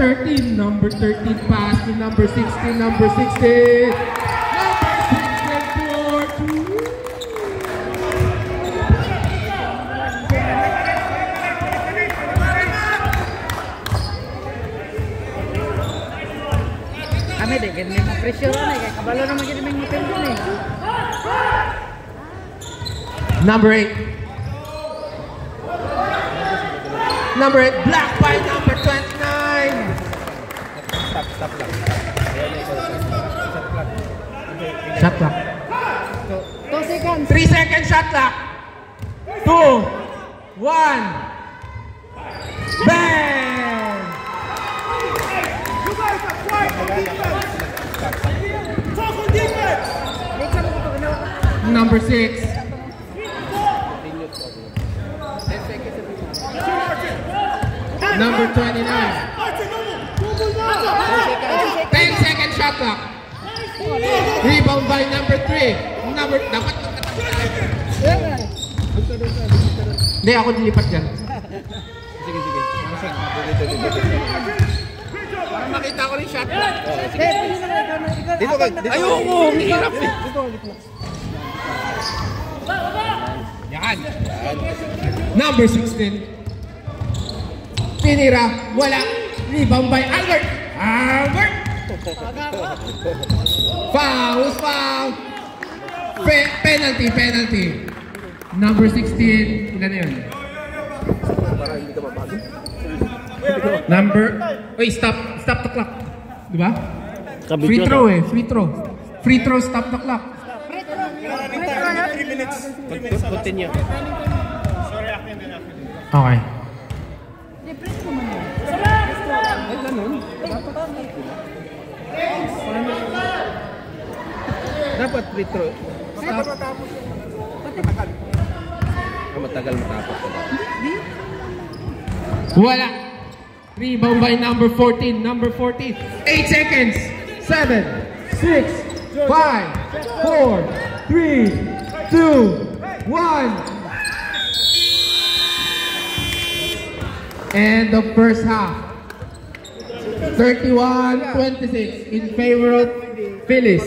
13. Number 13 pass to number 16. Number 16. Kami deh, ganyan mga pressure na eh. Kabalo naman ganyan mga pendon eh. Number 8. Number 8, block by number 29. Stop lang. Shot clock. 2 seconds. 3 seconds shot clock. 2, 1. Bang! Number 6. Number 29. 10 second shot clock. Rebound by number 3. Dapat. Hindi, ako dilipat dyan. Sige. Para makita ko rin shot clock. Dito. Ayoko, hirap eh. Yan. Number 16. Tinira, wala. Rebound by Albert. Foul. Penalty. Number 16. Ilan na yun? Stop the clock. Diba? Free throw, stop the clock. 3 minutes. Continue. Okay. Ay, ganun. Dapat free throw. Matagal matapos. Wala. Rebound by number 14. 8 seconds. 7, 6, 5, 4, 3, 2, 1. And the first half. 31-26 in favor of Phillies.